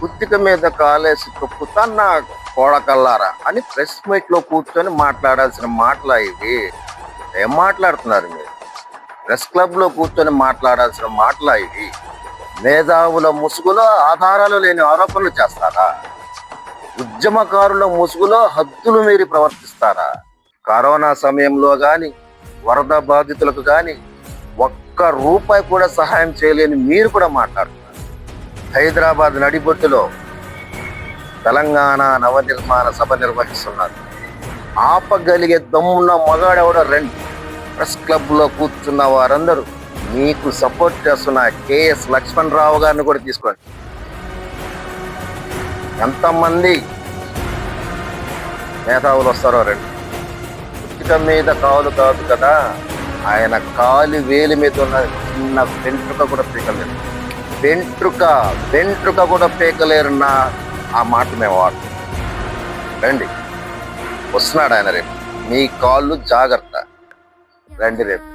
కుత్తిక మీద కాలేసి తొక్కుతన్న కోడకల్లారా అని press meet లో కూర్చొని మాట్లాడాల్సిన మాటలా ఇవి? ఏం మాట్లాడుతున్నారు మీరు? ప్రెస్ క్లబ్ లో కూర్చొని మాట్లాడాల్సిన మాటలా ఇవి? మేధావుల ముసుగులో ఆధారాలు లేని ఆరోపణలు చేస్తారా? ఉద్యమకారుల ముసుగులో హద్దులు మీరి ప్రవర్తిస్తారా? కరోనా సమయంలో గాని వరద బాధితులకు గాని ఒక్క రూపాయి కూడా సహాయం చేయలేని మీరు కూడా మాట్లాడుతున్నారు. హైదరాబాద్ నడిబొట్టులో తెలంగాణ నవనిర్మాణ సభ నిర్వహిస్తున్నారు. ఆపగలిగే దమ్మున్న మగాడెవడో రండి. ప్రెస్ క్లబ్ లో కూర్చున్న వారందరూ మీకు సపోర్ట్ చేస్తున్న కేఎస్ లక్ష్మణరావు గారిని కూడా తీసుకోండి. ఎంతమంది మేధావులు వస్తారో రండి. పుస్తకం మీద కాలు కాదు కదా, ఆయన కాలి వేలి మీద ఉన్న చిన్న వెంట్రుక కూడా పీకలేరు. వెంట్రుక కూడా పీకలేరున్న ఆ మాట మేము వాడుతాం. రండి, వస్తున్నాడు ఆయన రేపు. మీ కాళ్ళు జాగ్రత్త. రండి రేపు.